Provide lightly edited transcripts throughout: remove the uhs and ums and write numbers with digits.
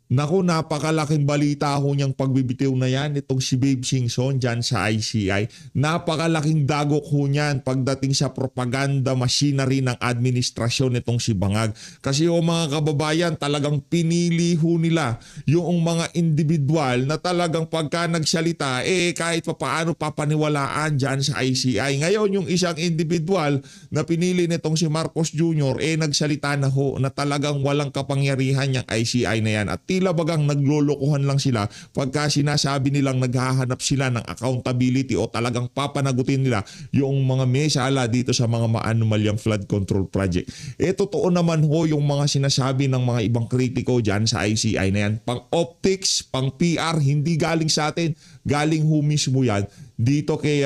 Naku, napakalaking balita ho niyang pagbibitiw na yan. Itong si Babe Singson dyan sa ICI. Napakalaking dagok ho niyan pagdating sa propaganda machinery ng administrasyon itong si Bangag. Kasi ho mga kababayan, talagang pinili ho nila yung mga individual na talagang pagka nagsalita, kahit papaano papaniwalaan dyan sa ICI. Ngayon, yung isang individual na pinili nitong si Marcos Jr., nagsalita na ho na talagang walang kapangyarihan yung ICI na yan. At tila bagang naglolokohan lang sila pagka sinasabi nilang naghahanap sila ng accountability o talagang papanagutin nila yung mga mesala dito sa mga maanumalyang flood control project. Totoo naman ho yung mga sinasabi ng mga ibang kritiko dyan sa ICI na yan. Pang optics, pang PR, hindi galing sa atin. Galing ho mismo yan dito kay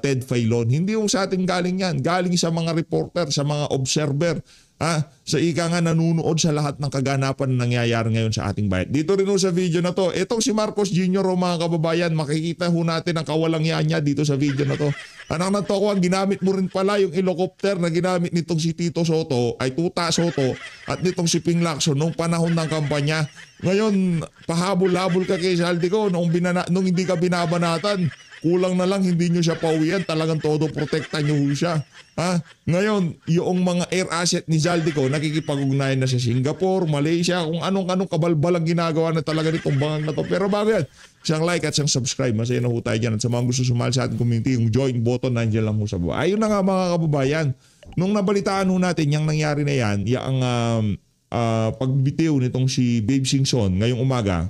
Ted Filon. Hindi yung sa atin galing yan. Galing sa mga reporter, sa mga observer. Sa ika nga nanunood sa lahat ng kaganapan na nangyayari ngayon sa ating bayan. Dito rin sa video na to, itong si Marcos Jr. mga kababayan, makikita ho natin ang kawalang-yan niya dito sa video na to. Anak na to ko, ginamit mo rin pala yung helicopter na ginamit nitong si Tito Soto, ay Tuta Soto, at nitong si Ping Lacson nung panahon ng kampanya. Ngayon, pahabol-habol ka kay Zaldico nung hindi ka binabanatan. Kulang na lang hindi nyo siya pauwian, talagang todo protekta nyo siya. Ngayon, yung mga air asset ni Zaldico nakikipag-ugnayan na sa Singapore, Malaysia, kung anong kabalbalang ginagawa na talaga nitong Bangag na to. Pero bago yan, isang like at isang subscribe, masaya na ho tayo dyan. At sa mga gusto sumali sa ating community, yung join button nandiyan lang ho sa baba. Ayun na nga mga kababayan, nung nabalitaan ho natin yung nangyari na yan, yung pagbitiw nitong si Babe Singson ngayong umaga,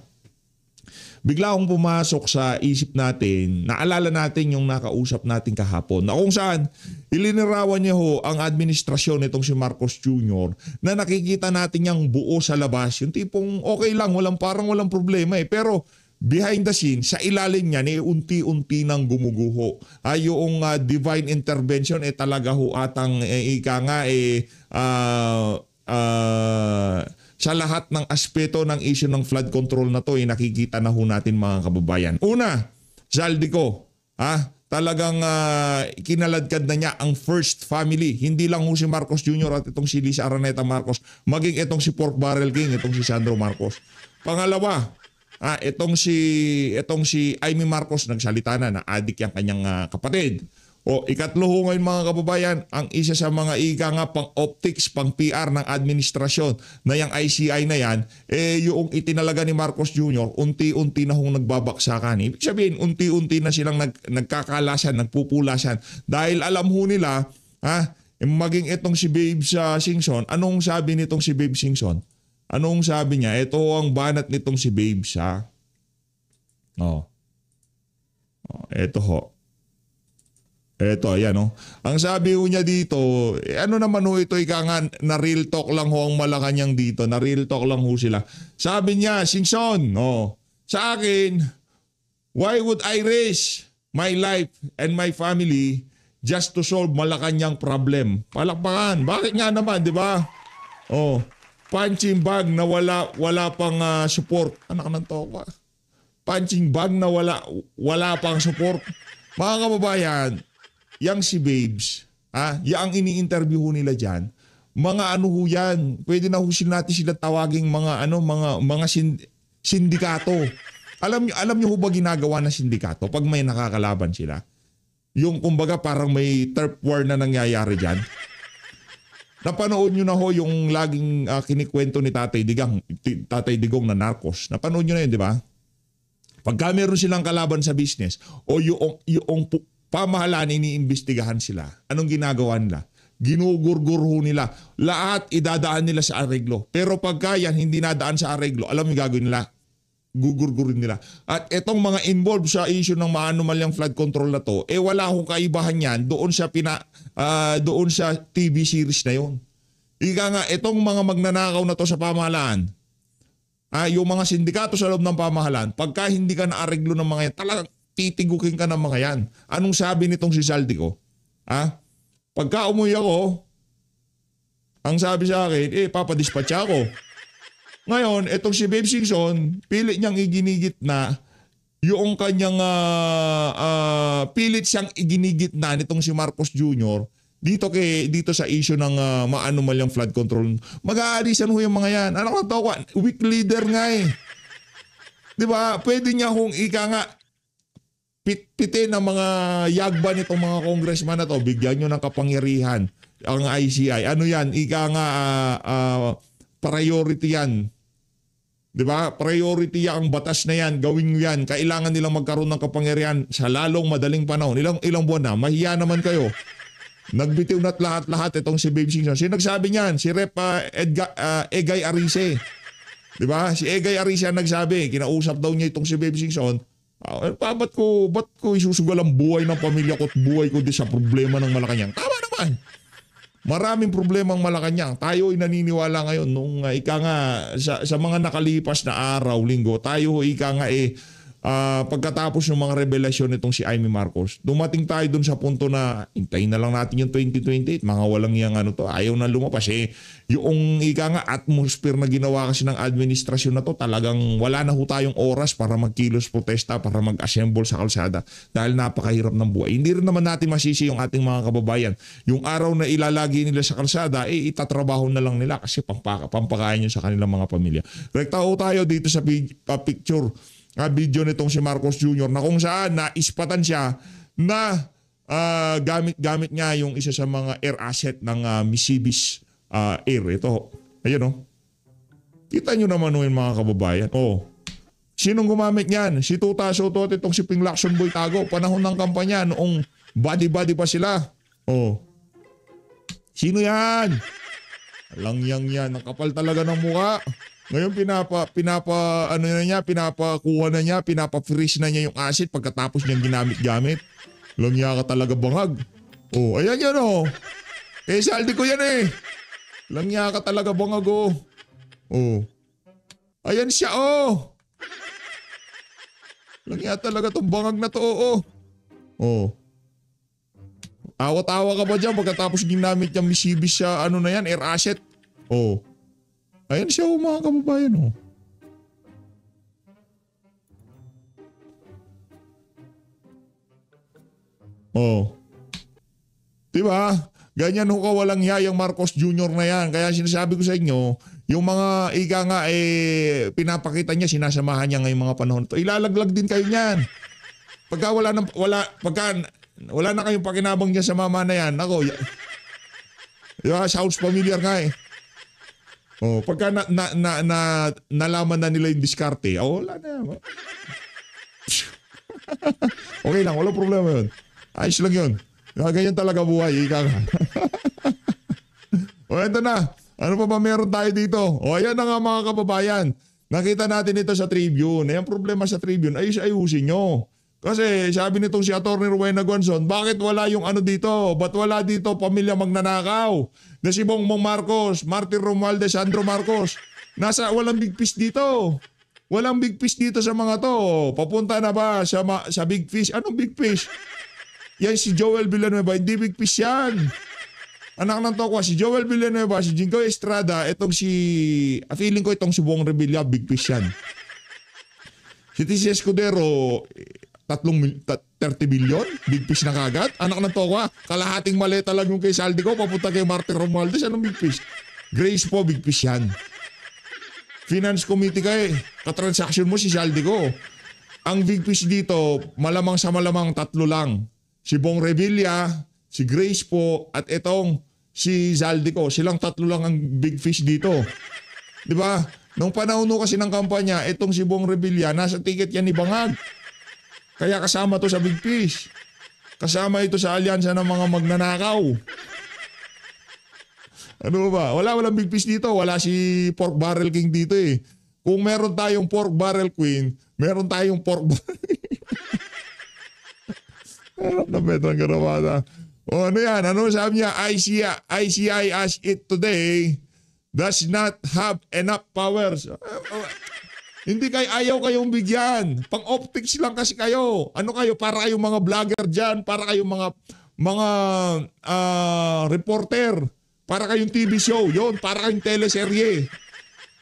bigla akong pumasok sa isip natin, naalala natin yung nakausap natin kahapon na kung saan ilinirawan niya ho ang administrasyon nitong si Marcos Jr. na nakikita natin yung buo sa labas. Yung tipong okay lang, parang walang problema pero behind the scene, sa ilalim niya, unti-unti nang gumuguho. Yung divine intervention talaga ho atang sa lahat ng aspeto ng issue ng flood control na to, nakikita na ho natin mga kababayan. Una, Zaldico, talagang kinaladkad na niya ang first family. Hindi lang ho si Marcos Jr. at itong si Lisa Araneta Marcos, maging itong si Pork Barrel King, itong si Sandro Marcos. Pangalawa, itong si Amy Marcos, nagsalita na adik yung kanyang kapatid. O ikatlo ho ngayon mga kababayan, ang isa sa mga pang optics, pang PR ng administrasyon na yung ICI na yan, yung itinalaga ni Marcos Jr., unti-unti na hong nagbabaksakan. Ibig sabihin, unti-unti na silang nagkakalasan, nagpupulasan. Dahil alam ho nila, maging itong si Babe Singson, anong sabi nitong si Babe Singson? Anong sabi niya? Ito ang banat nitong si Babe Ito ho. Eto, ayan o. Ang sabi ho niya dito, ano naman ho ito, na real talk lang ho ang Malacanang dito. Na real talk lang ho sila. Sabi niya, Singson, sa akin, why would I risk my life and my family just to solve Malacanang problem? Palakpakan. Bakit nga naman, di ba? Punching bag na wala pang support. Anak ng toka. Punching bag na wala pang support. Mga kababayan, yang si Babes, yang ini-interview ho nila dyan, mga ano ho yan, pwede na ho natin sila tawaging mga sindikato. Alam niyo ho ba ginagawa ng sindikato pag may nakakalaban sila? Yung kumbaga parang may turf war na nangyayari dyan. Napanood nyo na ho yung laging kinikwento ni Tatay Digong na narcos. Napanood nyo na yun, di ba? Pagka meron silang kalaban sa business o yung pamahalaan, iniimbestigahan sila. Anong ginagawa nila? Ginugurgur ho nila. Lahat idadaan nila sa areglo. Pero pagka yan hindi nadaan sa areglo, alam mo yung gagawin nila? Gugurgurin nila. At itong mga involved sa issue ng maanumalyang flood control na to, wala akong kaibahan yan doon sa TV series na yon. Ika nga, itong mga magnanakaw na to sa pamahalaan, yung mga sindikato sa loob ng pamahalaan, pagka hindi ka na-areglo ng mga yan, talagang titigukin ka ng mga yan. Anong sabi nitong si Zaldico? Pagka umuwi ako, ang sabi sa akin, papadispatch ako. Ngayon, itong si Babe Singson, pilit niyang iginigit na yung kanyang pilit siyang iginigit na nitong si Marcos Jr. dito sa issue ng maanomalyang flood control. Mag-aalisan ho yung mga yan. Ano ko to? Weak leader nga eh. 'Di ba? Pwede niya kung ika nga pitin ng mga yagban itong mga congressman na to, bigyan nyo ng kapangyarihan ang ICI. Ano yan? Ika nga priority yan. 'Di ba? Priority ang batas na yan. Gawin nyo yan. Kailangan nilang magkaroon ng kapangyarihan sa lalong madaling panahon. Ilang buwan na. Mahiya naman kayo. Nagbitiw na't lahat itong si Babe Singson. Sino nagsabi niyan? Si Rep Egay Arice. 'Di ba? Si Egay Arice ang nagsabi. Kinausap daw niya itong si Babe Singson. Ba't ko isusugal ang buhay ng pamilya ko at buhay ko di sa problema ng Malacanang? Tama naman. Maraming problema ang Malacanang. Tayo ay naniniwala ngayon nung ika nga sa mga nakalipas na araw, linggo, tayo ika nga pagkatapos ng mga revelasyon nitong si Amy Marcos, dumating tayo dun sa punto na hintayin na lang natin yung 2028. Mga walang yang ayaw na lumapas eh. Yung ika nga atmosphere na ginawa kasi ng administrasyon na to, talagang wala na ho tayong oras para magkilos protesta, para mag-assemble sa kalsada dahil napakahirap ng buhay. Hindi rin naman natin masisi yung ating mga kababayan. Yung araw na ilalagi nila sa kalsada, itatrabaho na lang nila kasi pampakain nyo sa kanilang mga pamilya. Rekta ho tayo dito sa picture, video nitong si Marcos Jr. na kung saan naispatan siya na gamit nga yung isa sa mga air asset ng Misibis Air. Ito, ayun o. Kita nyo naman yung mga kababayan. Sinong gumamit yan? Si Tuta Soto at itong si Ping Lacson Boy Tago. Panahon ng kampanya noong body-body pa sila. Sino yan? Langyang yan. Nakapal talaga ng mukha. Ngayon pinapakuha na niya, pinapa-freeze na niya yung asset pagkatapos niyang ginamit-gamit. Langya ka talaga bangag. Ayan yan Eh, saldi ko yan eh. Langya ka talaga bangag Ayan siya Langya talaga tong bangag na to Awa-tawa ka ba dyan pagkatapos ginamit niyang misibis sa air asset? Ayan siya mga kababayan Diba? Ganyan ho kawalang hiya yung Marcos Jr. na yan. Kaya sinasabi ko sa inyo, yung mga ika nga pinapakita niya, sinasamahan niya ngayong mga panahon to. Ilalaglag din kayo niyan. Pagka wala na kayong pakinabang niya sa mama na yan, ako, diba, sounds familiar nga pagka nalaman na nila yung diskarte, wala na. Okay lang, wala problema yun. Ayos lang yun. Ganyan talaga buhay, ika nga. Ito na. Ano pa ba meron tayo dito? Ayan na nga mga kababayan. Nakita natin ito sa Tribune. Ang problema sa Tribune, ayusin nyo. Kasi sabi nitong si Atty. Rowena Gonzon, bakit wala yung dito? Ba't wala dito pamilya magnanakaw? Na si Bongbong Marcos, Martin Romualdez, Sandro Marcos. Walang big fish dito. Walang big fish dito sa mga to. Papunta na ba sa big fish? Anong big fish? Yan si Joel Villanueva, hindi big fish yan. Anak ng tokwa, si Joel Villanueva, si Jingoy Estrada, feeling ko itong si Bong Revilla, big fish yan. Si TC Escudero, 30 billion? Big fish na kagad? Anak ng tokwa, kalahating maleta lang yung kay Saldi ko, papunta kay Martin Romualdez, anong big fish? Grace po, big fish yan. Finance Committee katransaction mo si Saldi ko. Ang big fish dito, malamang sa malamang 3 lang. Si Bong Revilla, si Grace po, at itong si Zaldico. Silang 3 lang ang big fish dito. Di ba? Nung panahon kasi ng kampanya, itong si Bong Revilla, nasa ticket yan ni Bangag. Kaya kasama to sa big fish. Kasama ito sa alyansa ng mga magnanakaw. Ano ba? Walang big fish dito. Wala si Pork Barrel King dito eh. Kung meron tayong Pork Barrel Queen, meron tayong Pork Barrel Harap na Petrang Garamada. Ano yan? Ano sabi niya? ICI as it today does not have enough powers. Hindi ayaw kayong bigyan. Pang-optics lang kasi kayo. Ano kayo? Para kayong mga vlogger dyan. Para kayong mga reporter. Para kayong TV show. Yun. Para kayong teleserye.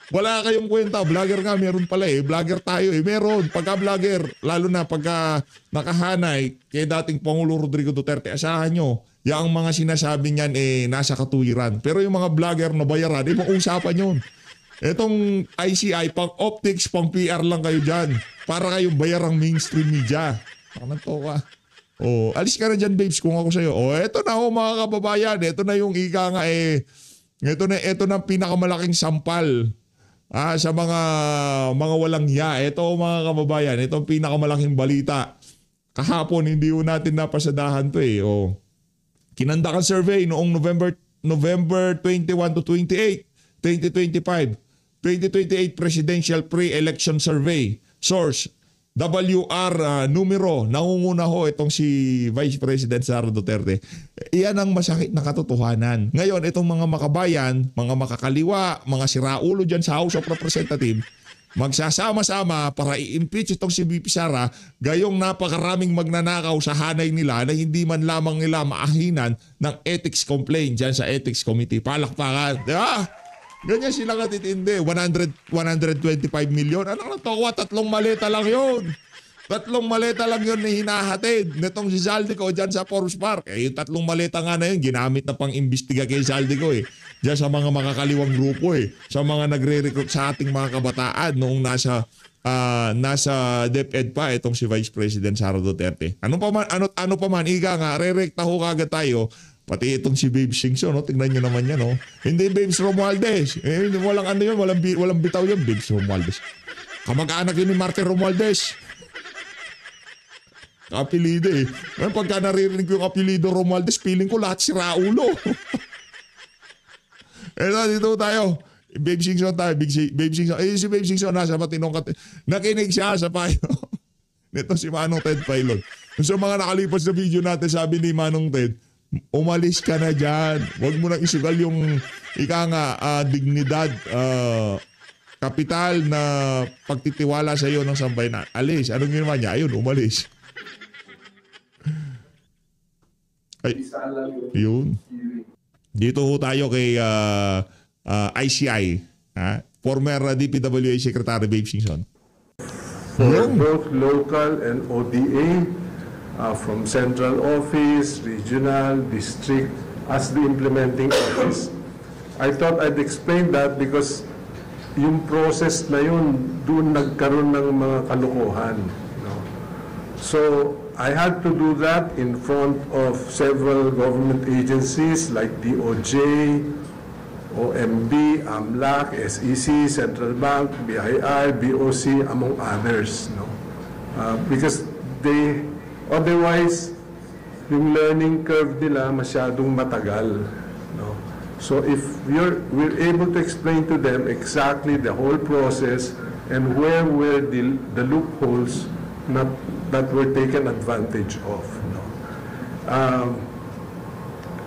Wala kayong kwenta. Vlogger nga, meron pala Vlogger tayo Meron. Pagka-vlogger, lalo na pagka nakahanay kay dating Pangulo Rodrigo Duterte, asahan nyo, Yung mga sinasabi niyan nasa katuwiran. Pero yung mga vlogger na bayaran, ibang usapan yun. Itong ICI, pang optics, pang PR lang kayo dyan. Para kayong bayarang mainstream media. Ano to ka? Alis ka na dyan, babes, kung ako sa'yo. Eto na mga kababayan. Eto na yung ika nga ito na pinakamalaking sampal sa mga walang hiya. Ito mga kababayan, ito ang pinakamalaking balita. Kahapon hindi ho natin napasadahan to Kinandakan survey noong November 21 to 28, 2025. 2028 Presidential Pre-Election Survey. Source, WR numero, nangunguna ho itong si Vice President Sara Duterte. Iyan ang masakit na katotohanan. Ngayon, itong mga makabayan, mga makakaliwa, mga siraulo dyan sa House of Representatives, magsasama-sama para i-impeach itong si VP Sara, gayong napakaraming magnanakaw sa hanay nila na hindi man lamang nila maahinan ng ethics complaint dyan sa Ethics Committee. Palakpakan. Diba? Ganyan sila katitindi. 125 million. Anong natowa? 3 maleta lang yun. 3 maleta lang yun na hinahatid nitong si Zaldico dyan sa Forbes Park. Yung 3 maleta nga na yun, ginamit na pang imbestiga kay Zaldico dyan sa mga makakaliwang grupo Sa mga nagre-recruit sa ating mga kabataan noong nasa DepEd pa itong si Vice President Sara Duterte. Ano pa man, ika nga, re-recta ho kagad tayo. Pati itong si Babes Singson, tingnan nyo naman yan. Hindi Babes Romualdez. Walang yun, walang bitaw yun, Babes Romualdez. Kamag-anak yun ni Martin Romualdez. Kapilido Ngayon pagka naririnig ko yung apelido Romualdez, feeling ko lahat si Raulo. Dito tayo. Babe Singson tayo. Babe Singson. Si Babe Singson nasa matinong nakinig siya sa payo. Nito si Manong Ted Pilot. So mga nakalipas na video natin, sabi ni Manong Ted, umalis ka na dyan. Huwag mo nang isugal yung dignidad, kapital na pagtitiwala sa iyo ng sambayanan. Alis. Anong ginawa niya? Ayun, umalis. Ay, yun. Dito ho tayo kay ICI, former DPWH Secretary Babe Singson. For both local and ODA, from central office, regional, district, as the implementing office. I thought I'd explain that because yung process na yun, doon nagkaroon ng mga kalukuhan. So, I had to do that in front of several government agencies like DOJ, OMB, AMLAC, SEC, Central Bank, BIR, BOC, among others. Because otherwise, yung learning curve nila masyadong matagal. So if we're able to explain to them exactly the whole process and where were the loopholes that were taken advantage of.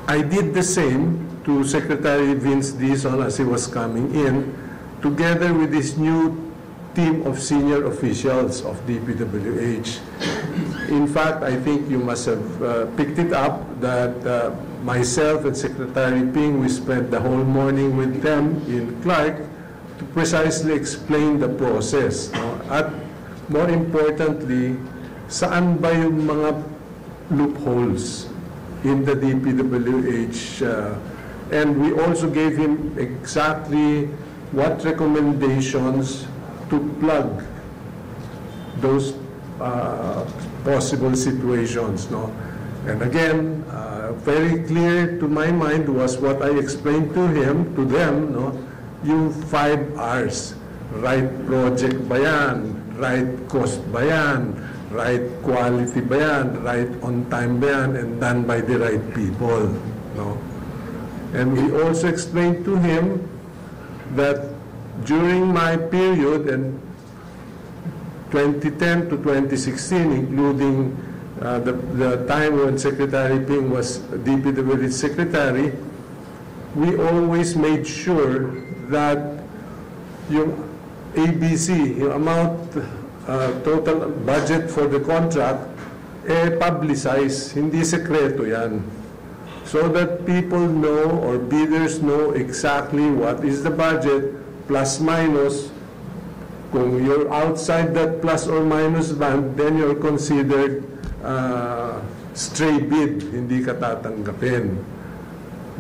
I did the same to Secretary Vince Dizon as he was coming in, together with this new team of senior officials of DPWH. In fact, I think you must have picked it up that myself and Secretary Ping, we spent the whole morning with them in Clark to precisely explain the process. At more importantly, saan ba yung mga loopholes in the DPWH? And we also gave him exactly what recommendations to plug those possible situations. And again, very clear to my mind was what I explained to them, yung 5 R's. Right project ba yan? Right cost ba yan? Right quality ba yan? Right on time ba yan? And done by the right people. And we also explained to him that during my period, and 2010 to 2016, including the time when Secretary Ping was DPWH Secretary, we always made sure that yung ABC, yung amount, total budget for the contract, publicize, hindi sekreto yan. So that people know or bidders know exactly what is the budget, plus minus. Kung you're outside that plus or minus band, then you're considered stray bid, hindi ka tatanggapin.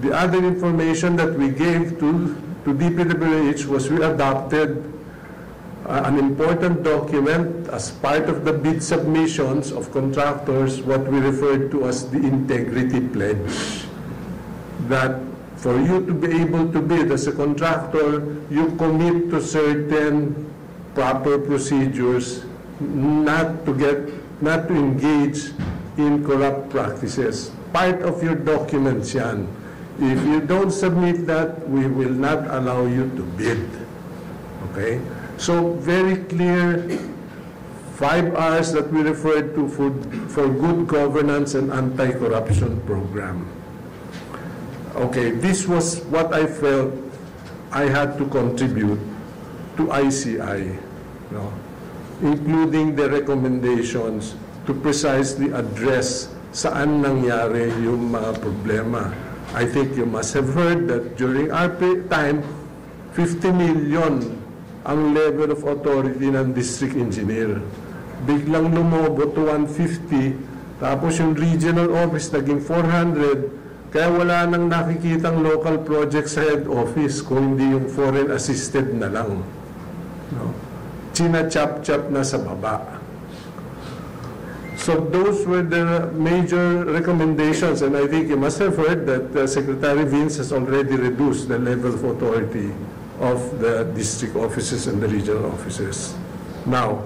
The other information that we gave to DPWH was we adopted an important document as part of the bid submissions of contractors, what we referred to as the integrity pledge. That for you to be able to bid as a contractor, you commit to certain proper procedures, not to engage in corrupt practices. Part of your documents yan. If you don't submit that, we will not allow you to bid. Okay? So, very clear 5 R's that we referred to for good governance and anti-corruption program. Okay, this was what I felt I had to contribute to ICI, no? Including the recommendations to precisely address saan nangyari yung mga problema. I think you must have heard that during our time, 50 million ang level of authority ng district engineer. Biglang lumobo to 150, tapos yung regional office naging 400, kaya wala nang nakikitang local project sa head office kung hindi yung foreign assisted na lang. No? China-chap-chap na sa baba. So those were the major recommendations, and I think you must have heard that Secretary Vince has already reduced the level of authority of the district offices and the regional offices. Now,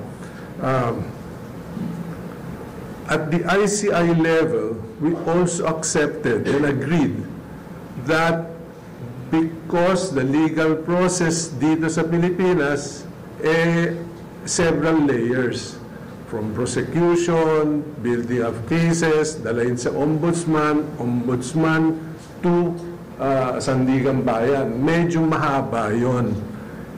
at the ICI level, we also accepted and agreed that because the legal process dito sa Pilipinas, several layers. From prosecution, building of cases, dalayin sa ombudsman to Sandigan Bayan. Medyo mahaba yon.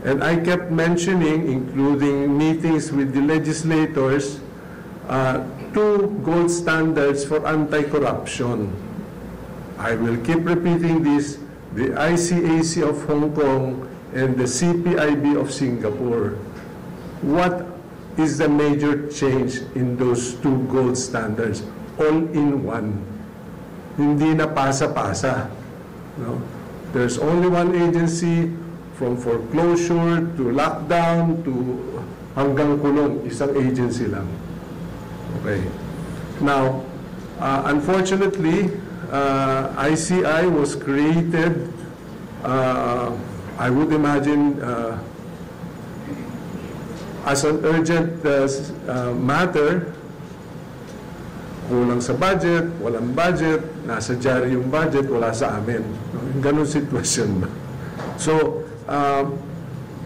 And I kept mentioning, including meetings with the legislators, 2 gold standards for anti-corruption. I will keep repeating this, the ICAC of Hong Kong and the CPIB of Singapore. What is the major change in those 2 gold standards? All in one. Hindi na pasa-pasa. No? There's only one agency from foreclosure to lockdown to hanggang kulong, isang agency lang. Okay. Now, unfortunately, ICI was created, I would imagine, as an urgent matter. Kulang sa budget, walang budget, nasa diary yung budget, wala sa amin. Ganun sitwasyon ba? So,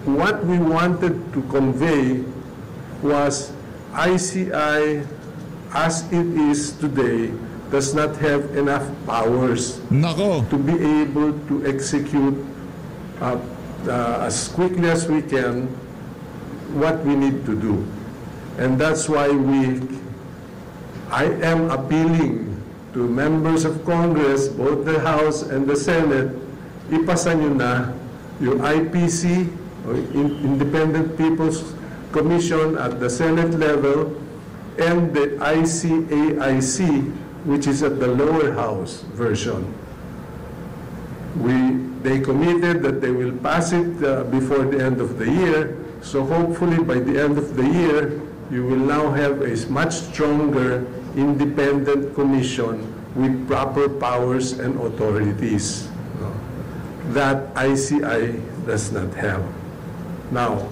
what we wanted to convey was ICI as it is today does not have enough powers to be able to execute as quickly as we can what we need to do. And that's why I am appealing to members of Congress, both the House and the Senate, ipasa nyo na yung IPC, or Independent People's Commission at the Senate level, and the ICAIC, which is at the lower house version. They committed that they will pass it before the end of the year. So hopefully by the end of the year, you will now have a much stronger independent commission with proper powers and authorities that ICI does not have. Now,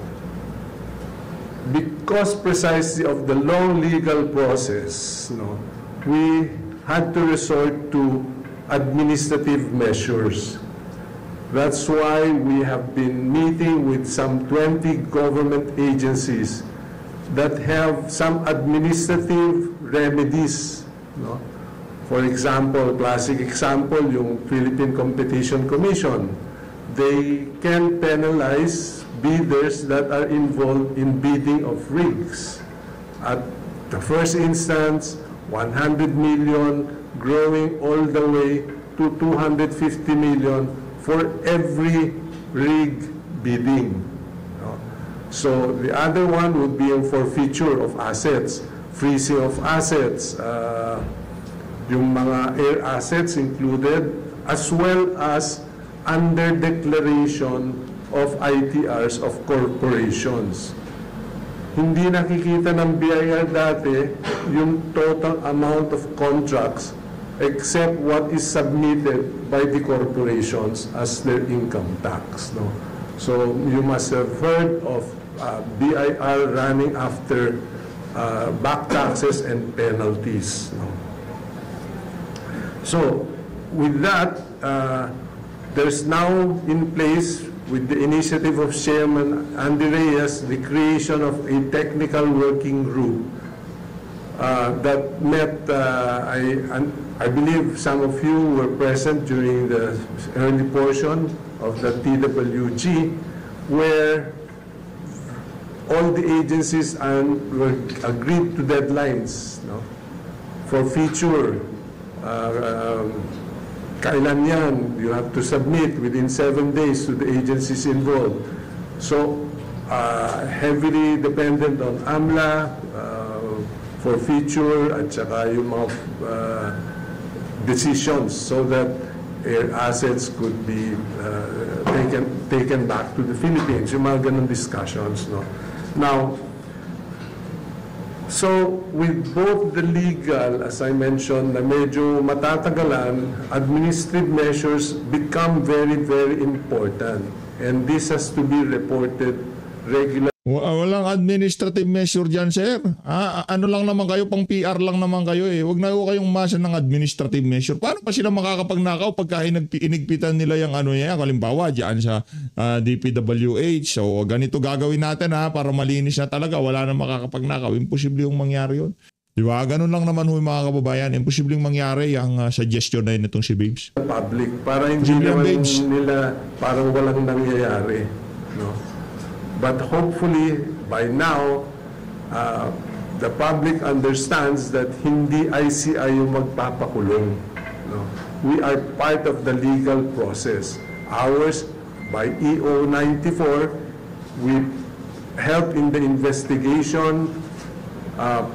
because precisely of the long legal process, we had to resort to administrative measures. That's why we have been meeting with some 20 government agencies that have some administrative remedies. For example, classic example, yung Philippine Competition Commission. They can penalize bidders that are involved in bidding of rigs. At the first instance, 100 million, growing all the way to 250 million for every rig bidding. So the other one would be a forfeiture of assets, freezing of assets, yung mga air assets included, as well as under declaration of ITRs of corporations. Hindi nakikita ng BIR dati yung total amount of contracts except what is submitted by the corporations as their income tax. No? So you must have heard of BIR running after back taxes and penalties. No? So with that, there's now in place, with the initiative of Chairman Andy Reyes, the creation of a technical working group that met, I believe some of you were present during the early portion of the TWG, where all the agencies were agreed to deadlines, no, for future. Kailan yan? You have to submit within 7 days to the agencies involved. So, heavily dependent on AMLA for future at saka yung mga decisions so that air assets could be taken back to the Philippines. Yung mga ganun discussions. No? Now, so, with both the legal, as I mentioned, na medyo matatagalan, administrative measures become very, very important. And this has to be reported regularly. Walang administrative measure dyan, sir. Ano lang naman kayo, pang PR lang naman kayo eh. Huwag na kayong umasa ng administrative measure. Paano pa sila makakapagnakaw pagka inigpitan nila yung ano niya, halimbawa dyan sa DPWH. So ganito gagawin natin para malinis na talaga. Wala na makakapagnakaw. Imposible yung mangyari yun. Diba? Ganun lang naman yung mga kababayan. Imposible yung mangyari yung suggestion na yun itong si Babes. Public, para hindi naman nila parang walang nangyayari. No? But hopefully, by now, the public understands that hindi ICI yung magpapakulong. No? We are part of the legal process. Ours, by EO 94, we help in the investigation,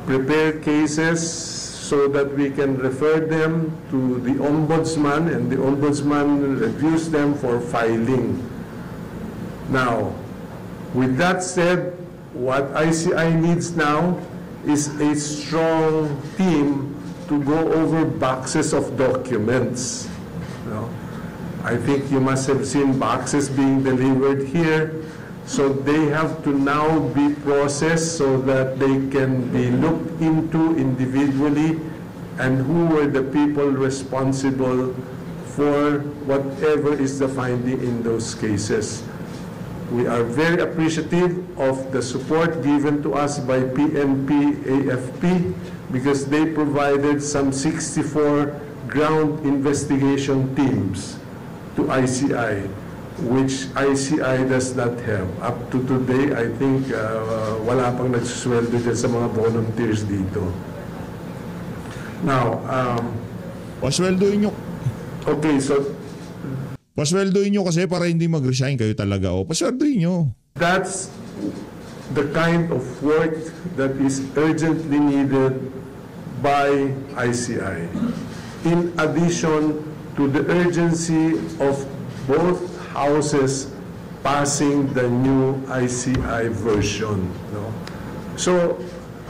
prepare cases so that we can refer them to the Ombudsman, and the Ombudsman reviews them for filing. Now, with that said, what ICI needs now is a strong team to go over boxes of documents. No? I think you must have seen boxes being delivered here. So they have to now be processed so that they can be looked into individually, and who were the people responsible for whatever is the finding in those cases. We are very appreciative of the support given to us by PNP AFP because they provided some 64 ground investigation teams to ICI, which ICI does not have. Up to today, I think wala pang nagsusweldo dyan sa mga volunteers dito. Now, pasweldoin nyo. Okay, so pasweldoin nyo kasi para hindi mag-resign kayo talaga. Pasweldoin nyo. that's the kind of work that is urgently needed by ICI. In addition to the urgency of both houses passing the new ICI version. No? So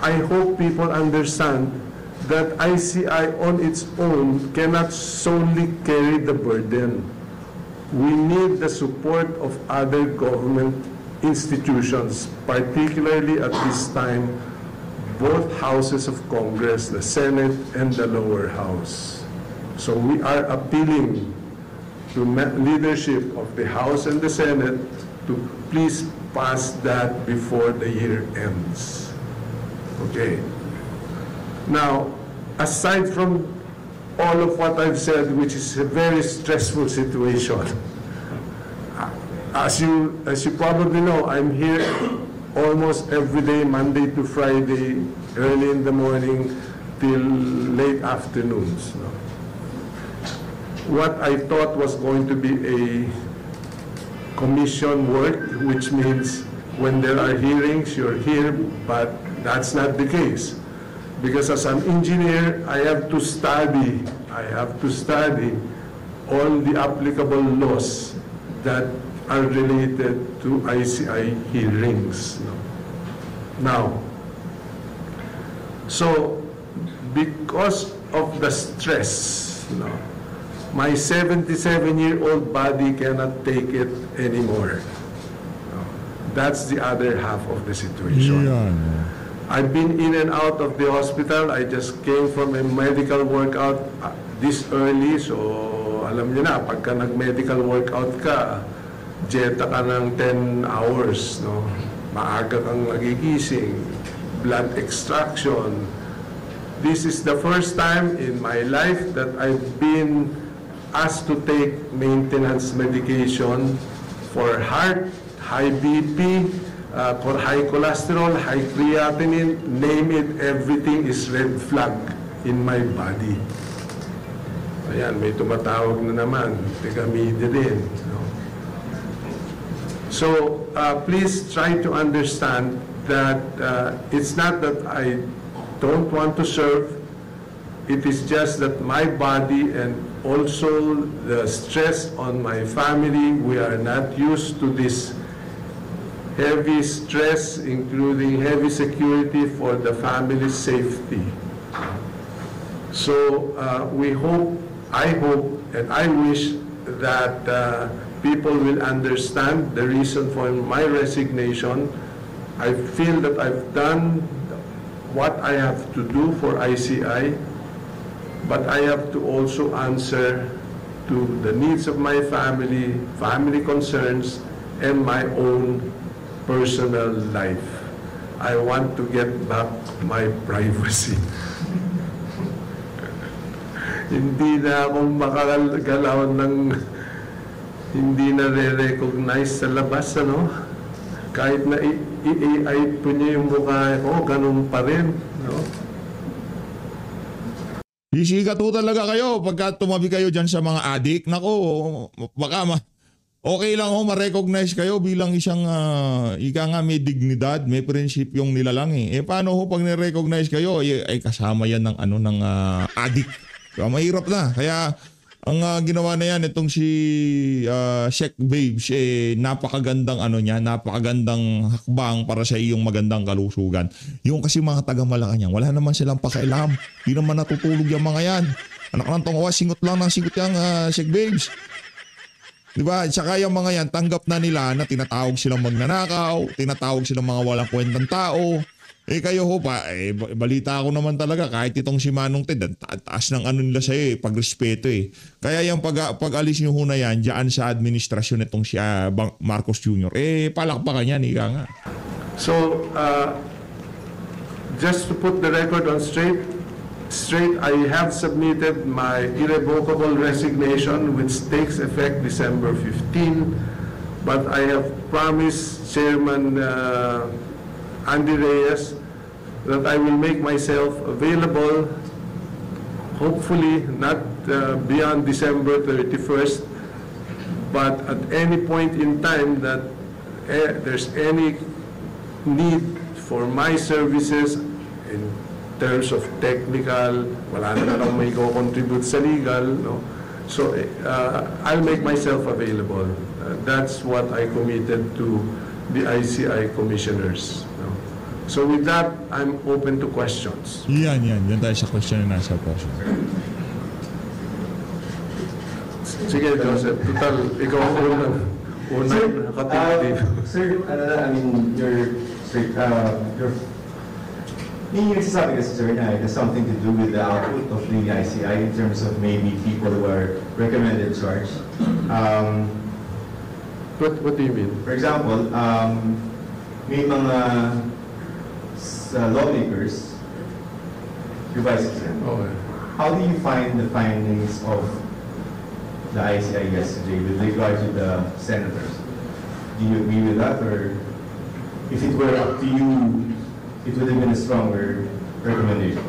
I hope people understand that ICI on its own cannot solely carry the burden. We need the support of other government institutions, particularly at this time, both houses of Congress, the Senate and the lower house. So we are appealing to leadership of the House and the Senate to please pass that before the year ends. Okay. Now, aside from all of what I've said, which is a very stressful situation, as you probably know, I'm here almost every day, Monday to Friday, early in the morning till late afternoons. No? What I thought was going to be a commission work, which means when there are hearings, you're here, but that's not the case. Because as an engineer, I have to study all the applicable laws that are related to ICI hearings. Now, so because of the stress, my 77-year-old body cannot take it anymore. That's the other half of the situation. I've been in and out of the hospital. I just came from a medical workout this early. So, alam niyo na, pagka nag-medical workout ka, jeta ka ng 10 hours. No? Maaga kang nagigising, blood extraction. This is the first time in my life that I've been asked to take maintenance medication for heart, high BP, for high cholesterol, high creatinine, name it, everything is red flag in my body. Ayan, may tumatawag na naman, tiga-media din. So, please try to understand that it's not that I don't want to serve, it is just that my body and also the stress on my family, we are not used to this heavy stress, including heavy security for the family's safety. So I hope, and I wish that people will understand the reason for my resignation. I feel that I've done what I have to do for ICI, but I have to also answer to the needs of my family, family concerns, and my own personal life. I want to get back my privacy. Hindi na ako makagalaw ng hindi na re-recognize sa labas, ano? Kahit na i-AI po niya yung mukha ko, ganun pa rin, no? Sisikat po talaga kayo pagka tumabi kayo dyan sa mga adik. Nako, baka okay lang ma-recognize kayo bilang isang ika nga may dignidad, may prinsipyong nilalang eh. Paano ho pag ni-recognize kayo ay kasama yan ng adik. So, mahirap na. Kaya ang ginawa na yan itong si Sheikh Babes napakagandang napakagandang hakbang para sa iyong magandang kalusugan. Yung kasi mga taga Malacanang, wala naman silang pakialam. Di naman natutulog yung mga yan. Anak ng tong singot lang ng singot yung Sheikh Babes. Diba? Tsaka yung mga yan, tanggap na nila na tinatawag silang magnanakaw, tinatawag silang mga walang kwentang tao. Kayo ho pa, balita ko naman talaga kahit itong si Manong Ted, taas ng nila sa'yo pagrespeto Kaya yung pag-alis nyo ho na yan, dyan sa administrasyon itong si Marcos Jr., palakpakan yan, ika nga. So, just to put the record on straight, I have submitted my irrevocable resignation which takes effect December 15, but I have promised Chairman Andy Reyes that I will make myself available, hopefully not beyond December 31st, but at any point in time that there's any need for my services in terms of technical, wala na lang may contribute sa legal, no? So I'll make myself available. That's what I committed to the ICI commissioners. No? So with that, I'm open to questions. Yan tayo sa question na nasa portion. Sige, Joseph. Total, ikaw ang unang katipid. Sir, yung nagsasabi kasi, sir, na it has something to do with the output of the ICI in terms of maybe people who are recommended charge. What do you mean? For example, may mga lawmakers, your Vice President, Okay. how do you find the findings of the ICI yesterday with regard to the senators? Do you agree with that, or if it were up to you, it would have been a stronger recommendation?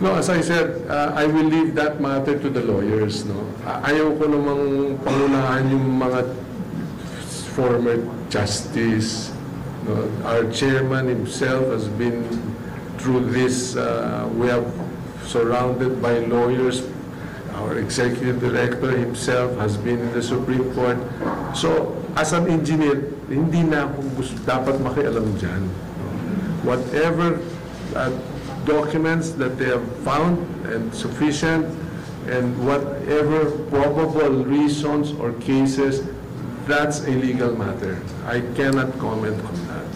No, as I said, I will leave that matter to the lawyers. No, ayaw ko namang pangunahan yung mga former justice. No? Our chairman himself has been through this, we have surrounded by lawyers. Our executive director himself has been in the Supreme Court. So, as an engineer, hindi na ako dapat makialam dyan. Whatever documents that they have found and sufficient, and whatever probable reasons or cases, that's a legal matter. I cannot comment on that.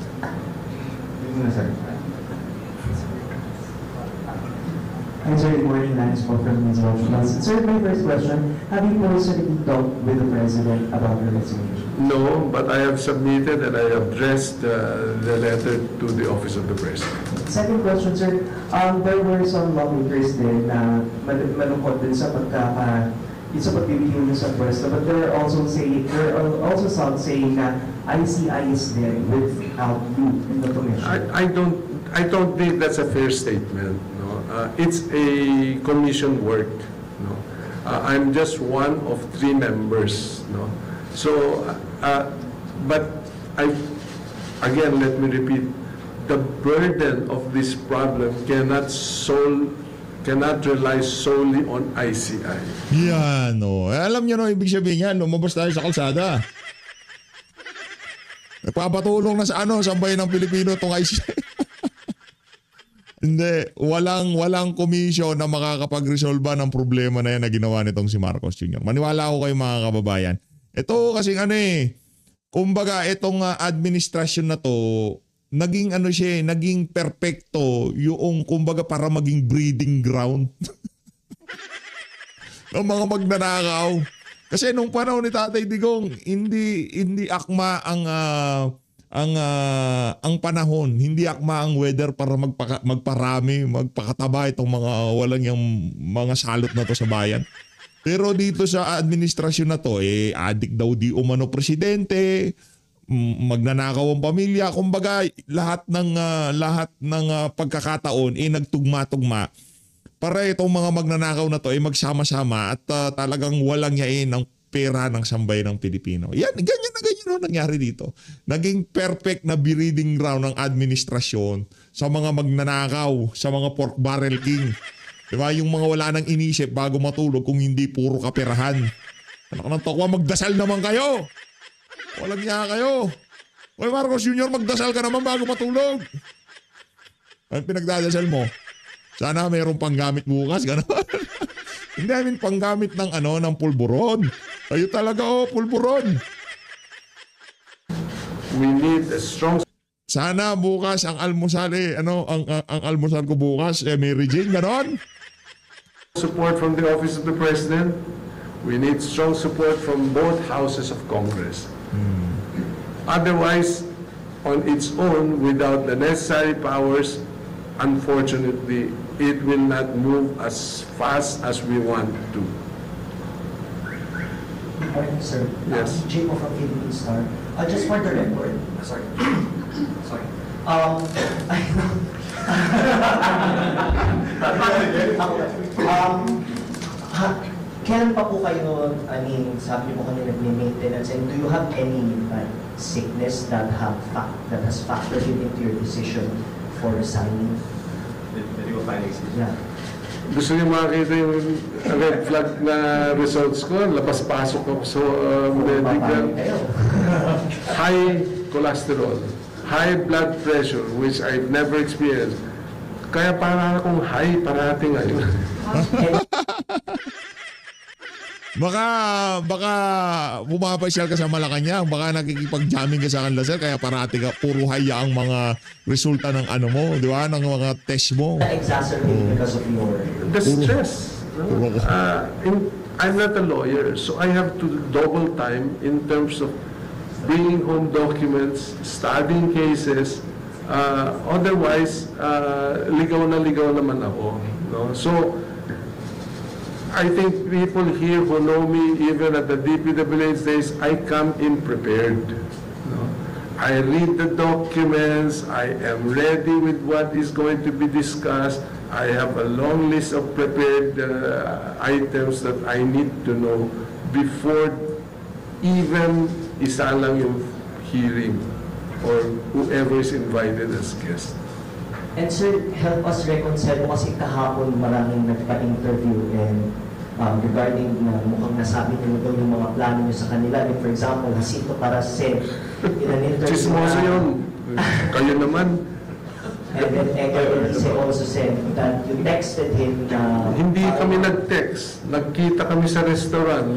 Hi, sir. Good morning. Lance po from News. Sir, my first question, have you personally talked with the President about your resignation? No, but I have submitted and I have addressed the letter to the Office of the President. Second question, sir. There were some lawmakers din na malungkot din sa pagbibigay niyo sa pwesto, but there are also some saying na ICI is there without you in the commission. I don't think that's a fair statement. No? It's a commission work. No? I'm just one of 3 members. No? So, but again, let me repeat, the burden of this problem cannot rely solely on ICI. Yan, no. Alam niyo no, ibig sabihin yan, lumabas tayo sa kalsada. Nagpapatulong na sa sambayan ng Pilipino itong ICI. Hindi, walang komisyon na makakapag-resolve ng problema na yan na ginawa nitong si Marcos Jr. Maniwala ako kayo mga kababayan. Ito kasing kumbaga itong administrasyon na to, naging naging perpekto yung kumbaga para maging breeding ground ng mga magnanakaw. Kasi nung panahon ni Tatay Digong, hindi akma ang panahon, hindi akma ang weather para magparami, magpakataba itong mga walang yung mga salot na to sa bayan. Pero dito sa administrasyon na to, adik daw di umano presidente, magnanakaw ang pamilya, kumbaga lahat ng pagkakataon nagtugma-tugma para itong mga magnanakaw na to magsama-sama at talagang walang yain ng pera ng sambayan ng Pilipino. Yan, ganyan ang nangyari dito. Naging perfect na breeding ground ng administrasyon sa mga magnanakaw, sa mga pork barrel king. Diba? Yung mga wala nang inisip bago matulog kung hindi puro kaperahan. Anak ng tokwa, magdasal naman kayo! Walang niya kayo! Oy Marcos Jr., magdasal ka naman bago matulog! Ano pinagdadasal mo? Sana mayroong panggamit bukas, gano'n. Hindi, panggamit ng ng pulburon. Kayo talaga, pulburon. We need a strong Sana bukas ang almusal ang almusal ko bukas Mary Jane, gano'n. support from the Office of the President. We need strong support from both houses of Congress. Otherwise, on its own, without the necessary powers, unfortunately, it will not move as fast as we want to. Morning, sir. Yes. Jacob from Philippine Star. Just for the record, sorry. Kailan pa po kayo, sabi niyo po kanina nag-maintenance, and do you have any sickness that has factored into your decision for resigning? Medical findings. Yeah. Gusto niyo makita yung red flag na results ko, labas-pasok ako sa medical. High cholesterol, high blood pressure, which I've never experienced. Kaya para akong high parati ngayon. Baka bumapasyal ka sa Malacanang, baka nakikipag-jamming ka sa kanila, sir, kaya parati ka puro haya ang mga resulta ng mo, di ba, ng mga test mo. Exacerbate because of your... The stress. No? I'm not a lawyer, so I have to double time in terms of bringing home documents, studying cases. Otherwise, ligaw naman ako. No? So, I think people here who know me, even at the DPWH days, I come in prepared. No? I read the documents, I am ready with what is going to be discussed. I have a long list of prepared items that I need to know before even isa lang yung hearing or whoever is invited as guest. And sir, help us reconcile mo kasi kahapon maraming nagpa-interview and regarding mukhang nasabi niyo daw yung mga plano niyo sa kanila. Like, for example, Jacinto Paracel in an interview. Chismoso yun. Kayo naman. And then Edgar Elise also said that you texted him na... Hindi kami nag-text. Nagkita kami sa restaurant.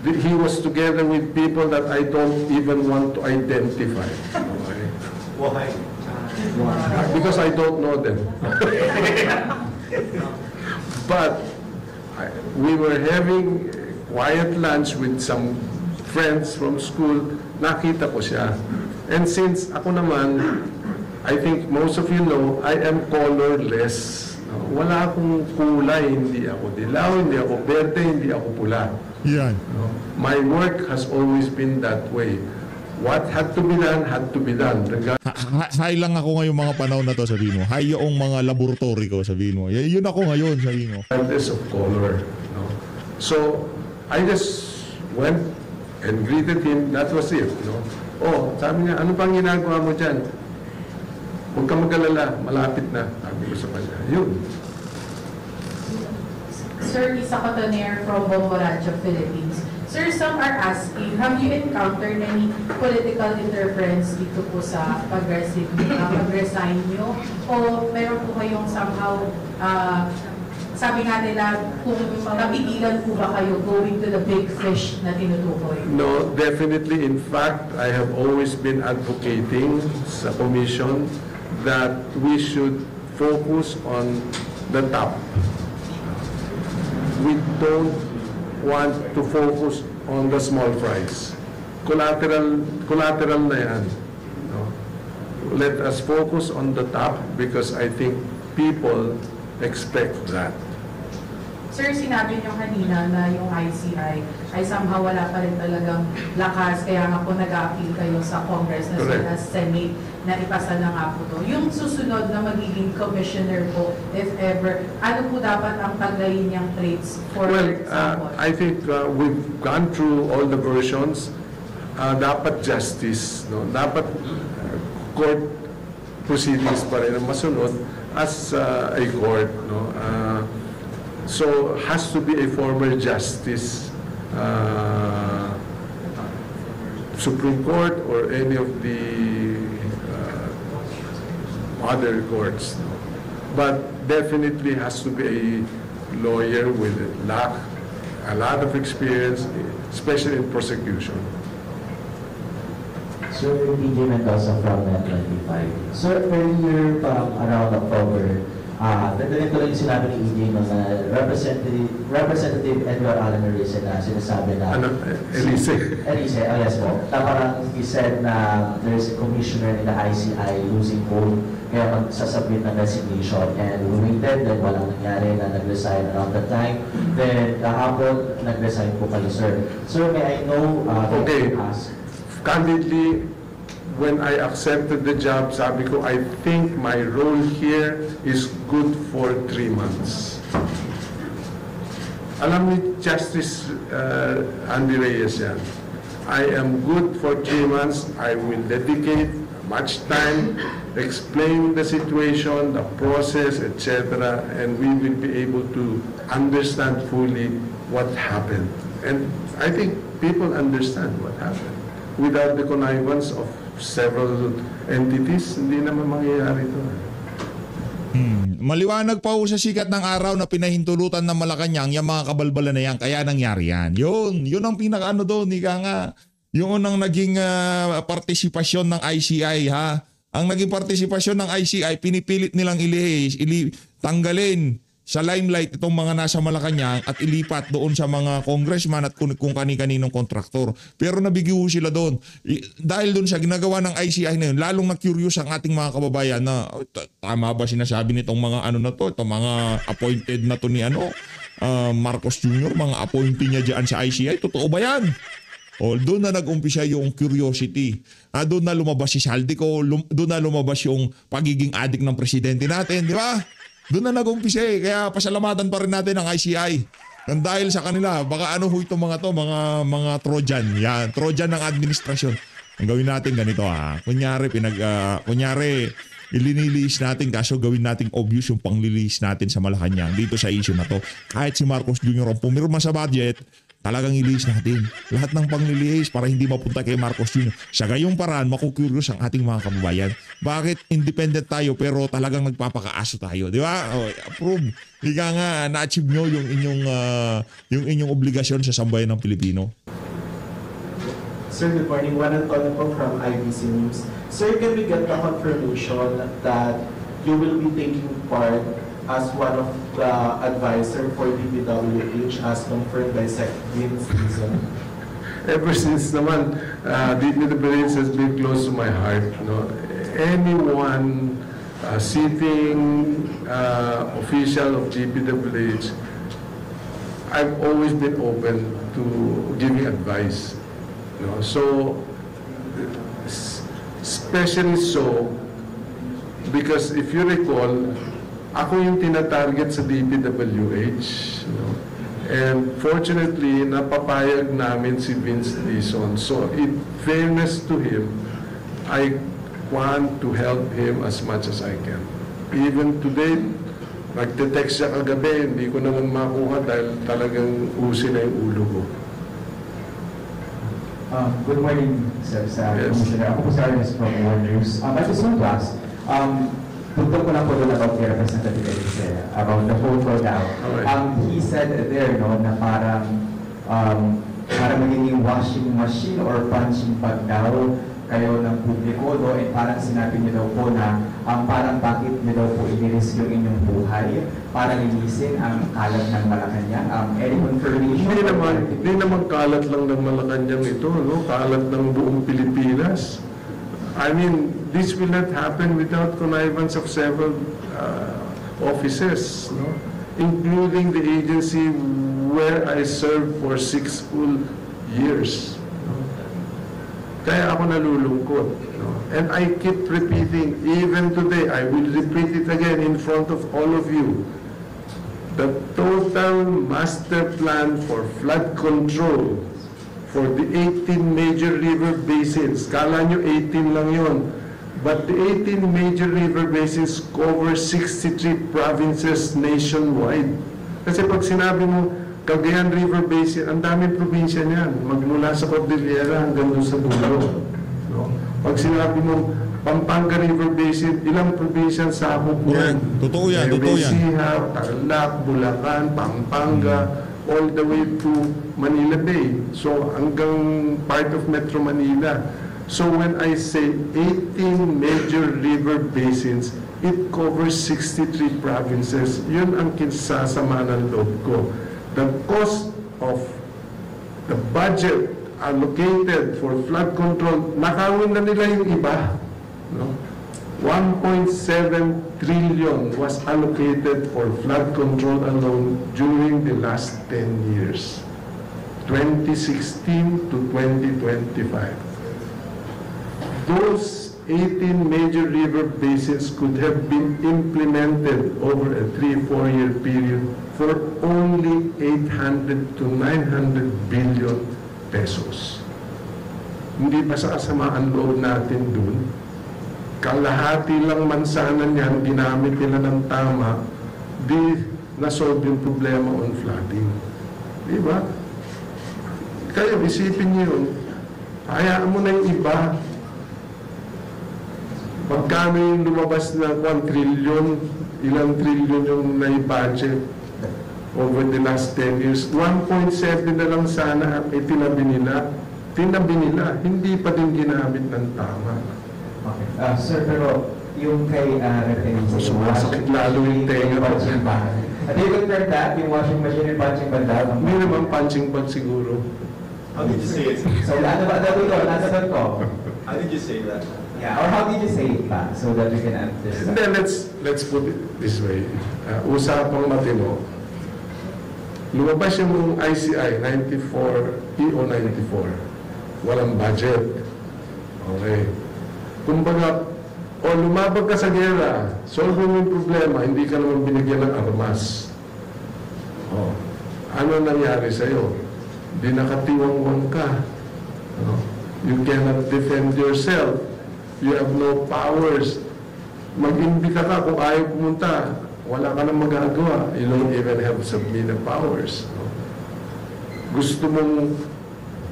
He was together with people that I don't even want to identify. Okay? Why? Because I don't know them. But we were having quiet lunch with some friends from school. Nakita ko siya. And since ako naman, I think most of you know, I am colorless. Wala akong kulay. Hindi ako dilaw, hindi ako berde, hindi ako pula. Yan. My work has always been that way. What had to be done, had to be done. High lang ako ngayong mga panahon na to, sabihin mo. High yung mga laboratory ko, sabihin mo. Yun ako ngayon, sabihin mo. Regardless of color. No? So, I just went and greeted him. That was it. No? Oh, sabi niya, ano pang ginagawa mo dyan? Huwag ka mag-alala, malapit na. Sabi ko sa kanya, yun. Sir Isa Cotoner from Bombo Rancho, Philippines. Sir, some are asking, have you encountered any political interference dito po sa pag-resign nyo? O meron po kayong somehow, sabi nga nila, kung napigilan po ba kayo going to the big fish na tinutukoy? No, definitely. In fact, I have always been advocating sa commission that we should focus on the top. We don't want to focus on the small fries. Collateral na yan. No? Let us focus on the top because I think people expect that. Sir, sinabi niyo kanina na yung ICI ay somehow wala pa rin talagang lakas, kaya nga po nag-a-appeal kayo sa Congress na sa Senate na ipasa na nga po to. Yung susunod na magiging commissioner po, if ever, ano po dapat ang taglayin niyang traits for example? I think we've gone through all the versions. Dapat justice, no? Dapat court proceedings pa rin ang masunod as a court, no? So, has to be a former justice, Supreme Court or any of the other courts. No? But definitely has to be a lawyer with a lot of experience, especially in prosecution. Sir, PJ Mendoza from Net25. Sir, earlier around October, ganito lang yung sinabi ni EJ ng Representative Edgar Alan Elise na sinasabi na... Ano? Elise? Elise, oh yes po. Na parang he said na there's a commissioner in the ICI losing hold kaya magsasubmit ng resignation and we waited, then walang nangyari na nag-resign around that time. Then kahapon, nag-resign po kayo, sir. Sir, may I know... Okay. Candidly, when I accepted the job, sabi ko, I think my role here is good for 3 months. Alam ni Justice Andy Reyes yan. I am good for 3 months. I will dedicate much time, explain the situation, the process, etc. And we will be able to understand fully what happened. And I think people understand what happened. Without the connivance of several entities, hindi naman mangyayari ito. Maliwanag pa ho sa sikat ng araw na pinahintulutan ng Malacanang yung mga kabalbalan na yan, kaya nangyari yan. Yun ang pinaka-ano doon, ika nga. Yung unang naging partisipasyon ng ICI, ha? Ang naging partisipasyon ng ICI, pinipilit nilang tanggalin sa limelight itong mga nasa Malacanang at ilipat doon sa mga congressman at kung kani-kaninong kontraktor. Pero nabigyo sila doon. Dahil doon sa ginagawa ng ICI na yun, lalong na-curious ang ating mga kababayan na tama ba sinasabi nitong mga ano na to, itong mga appointed na to ni Marcos Jr., mga appointee niya dyan sa ICI, totoo ba yan? O, doon na nag-umpisa yung curiosity. Doon na lumabas si Saldico, doon na lumabas yung pagiging addict ng presidente natin, di ba? Doon na nag-umpisa eh. Kaya pasalamatan pa rin natin ang ICI. Nang dahil sa kanila, baka ano ho itong mga to, mga Trojan. Yan, Trojan ng administrasyon. Ang gawin natin ganito ha. Kunyari, iliniliis natin kaso gawin nating obvious yung pangliliis natin sa Malacanang dito sa issue na to. Kahit si Marcos Jr. ang pumirma sa budget, talagang ilihis natin lahat ng panglilihis para hindi mapunta kay Marcos Jr. Sa gayong paraan, makukuryos ang ating mga kababayan. Bakit independent tayo pero talagang nagpapakaaso tayo? Di ba? Oh, approve. Ika nga, na-achieve nyo yung inyong obligasyon sa sambayan ng Pilipino. Sir, good morning. Juan Antonio po from IBC News. Sir, can we get the confirmation that you will be taking part as one of the advisor for DPWH as confirmed by Sec. Vince Dizon? Ever since naman, DPWH has been close to my heart. No? Anyone sitting official of DPWH, I've always been open to giving advice. No? So, especially so, because if you recall, ako yung tinatarget sa DPWH. No? And fortunately, napapayag namin si Vince Dizon. So, in fairness to him, I want to help him as much as I can. Even today, nagte-text siya kagabi, hindi ko naman makuha dahil talagang usi na yung ulo ko. Good morning, sir, sa Commissioner. Ako po si Ernest from One News. I just want to ask, tugtog ko lang po doon about the Representative Elise, about the whole program. He said there, no, na parang magiging washing machine or punching bag daw kayo ng publiko, no, and parang sinabi niyo daw po na parang bakit niyo daw po iniris yung inyong buhay para linisin ang kalat ng Malacanang. Any confirmation? Hindi naman kalat lang ng Malacanang ito, no? Kalat ng buong Pilipinas. I mean, this will not happen without connivance of several offices, no? Including the agency where I served for 6 full years. No? Kaya ako nalulungkot. No? And I keep repeating, even today, I will repeat it again in front of all of you. The total master plan for flood control for the 18 major river basins. Kala nyo 18 lang yon. But the 18 major river basins cover 63 provinces nationwide. Kasi pag sinabi mo, Cagayan River Basin, ang daming probinsya niyan. Magmula sa Cordillera hanggang doon sa dulo. No? Pag sinabi mo, Pampanga River Basin, ilang probinsya sa sakop niyan? Totoo yan, totoo yan. Ecija, Tarlac, Bulacan, Pampanga, all the way to Manila Bay. So hanggang part of Metro Manila. So when I say 18 major river basins, it covers 63 provinces. Yun ang kinsasama ng loob ko. The cost of the budget allocated for flood control, nakawin na nila yung iba. No? 1.7 trillion was allocated for flood control alone during the last 10 years, 2016 to 2025. Those 18 major river basins could have been implemented over a 3-4 year period for only 800 to 900 billion pesos. Hindi pa sa kasamaan loob natin dun. Kalahati lang man sana niyan, ginamit nila ng tama, di nasolve yung problema on flooding. Di ba? Kaya isipin niyo yun, hayaan mo na yung iba. Pagkano yung lumabas na 1 trillion, ilang trillion yung na-budget over the last 10 years, 1.7 na lang sana itinabi nila. Tinabi nila, hindi pa din ginamit ng tama. Okay. Sir, pero yung kay Representative, Sumasakit lalo yung tenga po. At you confirm that, yung washing machine and punching bag daw? Hindi naman punching bag siguro. How did you say it? So, ano ba daw ito? Nasa ko? How did you say that? Yeah, or how did you say it pa? So that we can understand. Then let's put it this way. Usapang matino. Lumabas yung ICI 94, EO 94. Walang budget. Okay. Kumbaga, o lumabag ka sa gera, solve mo yung problema, hindi ka naman binigyan ng armas. O, ano nangyari sa'yo? Di nakatiwangwang ka. You cannot defend yourself. You have no powers mag-imbita ka kung ayaw pumunta, wala ka nang magagawa. You don't even have subpoena powers. No? Gusto mong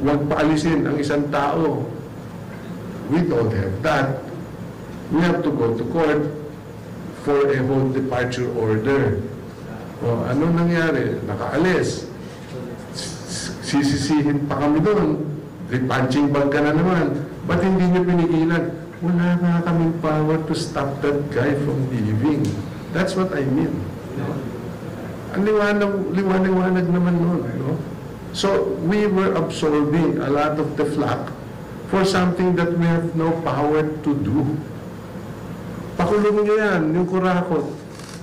huwag paalisin ang isang tao. We don't have that. We have to go to court for a whole departure order. O, ano nangyari? Nakaalis. Sisisihin pa kami doon. Punching bag ka na naman. Ba't hindi niyo pinigilan? Wala nga kaming power to stop that guy from leaving. That's what I mean. No? Ang liwanag naman noon. No? So, we were absorbing a lot of the flack for something that we have no power to do. Pakulong niyo yan, yung kurakot.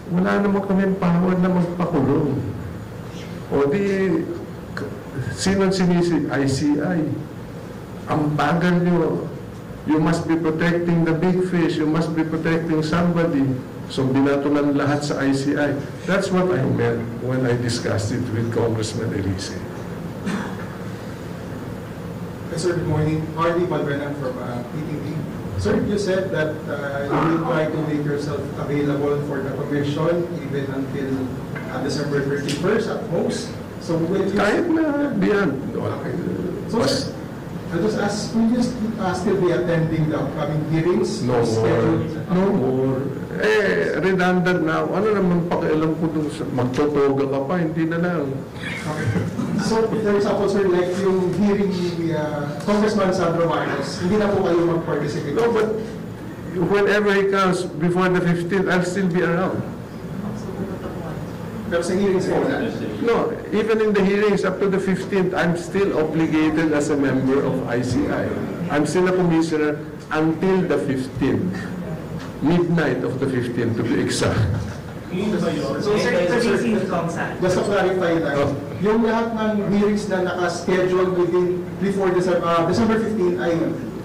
Wala naman kaming power na magpakulong. O di, sino sinisi? ICI. Ang bagal nyo. You must be protecting the big fish. You must be protecting somebody. So binato ng lahat sa ICI. That's what I meant when I discussed it with Congressman Elise. Sir, good morning. Hardy Balbenan from PTV. Sir, you said that you will try to make yourself available for the commission even until December 31st at most. So will you... Kahit na beyond. Okay. So, sir, I just ask, will you still be attending the upcoming hearings? No more. Scheduled? No more. Redundant na. Ano naman pakialam ko dun sa magtotoga ka pa, hindi na lang. Okay. So, for example, sir, like yung hearing ni Congressman Sandro Marcos, hindi na po kayo mag-participate? No, but whenever he comes before the 15th, I'll still be around. Pero sa hearings po na? No, even in the hearings up to the 15th, I'm still obligated as a member of ICI. I'm still a commissioner until the 15th. Midnight of the 15th to be exact. So, sir, Just to clarify lang, yung lahat ng hearings na naka-schedule before December 15 ay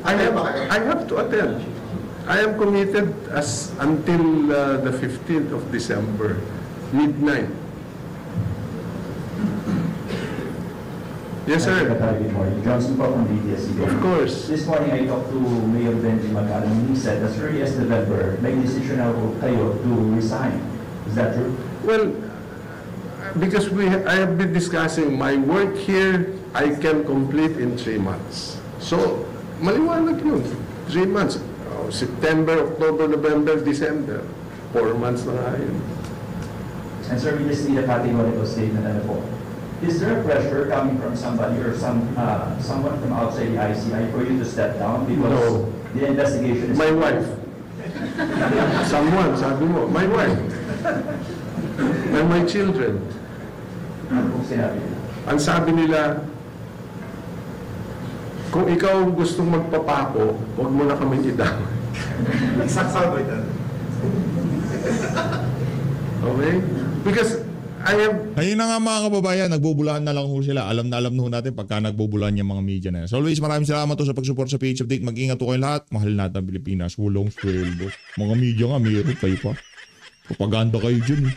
I have to attend. I am committed until the 15th of December, midnight. Yes, sir. Secretary, good morning. Johnson po from DTSC. Of course. This morning I talked to Mayor Benji Magalang. He said as early as November, may decision na kayo to resign. Is that true? Well, because I have been discussing my work here, I can complete in 3 months. So, maliwanag yun. 3 months. September, October, November, December. 4 months na nga yun. And sir, we just need a categorical statement na po. Is there a pressure coming from somebody or someone from outside the ICI for you to step down because No. the investigation is... My wife. Someone, sabi mo, my wife. And my children. Ano pong sinabi nila? Ang sabi nila, kung ikaw gustong magpapako, huwag mo na kaming idamay. Sasaboy na. Okay? Because I have... Ayun na nga mga kababayan, nagbubulaan na lang ho sila. Alam na natin pagka nagbubulaan yung mga media na yan. So always, maraming salamat to sa pag-support sa PH Update. Mag-ingat to kayo lahat. Mahal natin ang Pilipinas. Hulong sweldo. Mga media nga, meron kayo pa. Propaganda kayo dyan.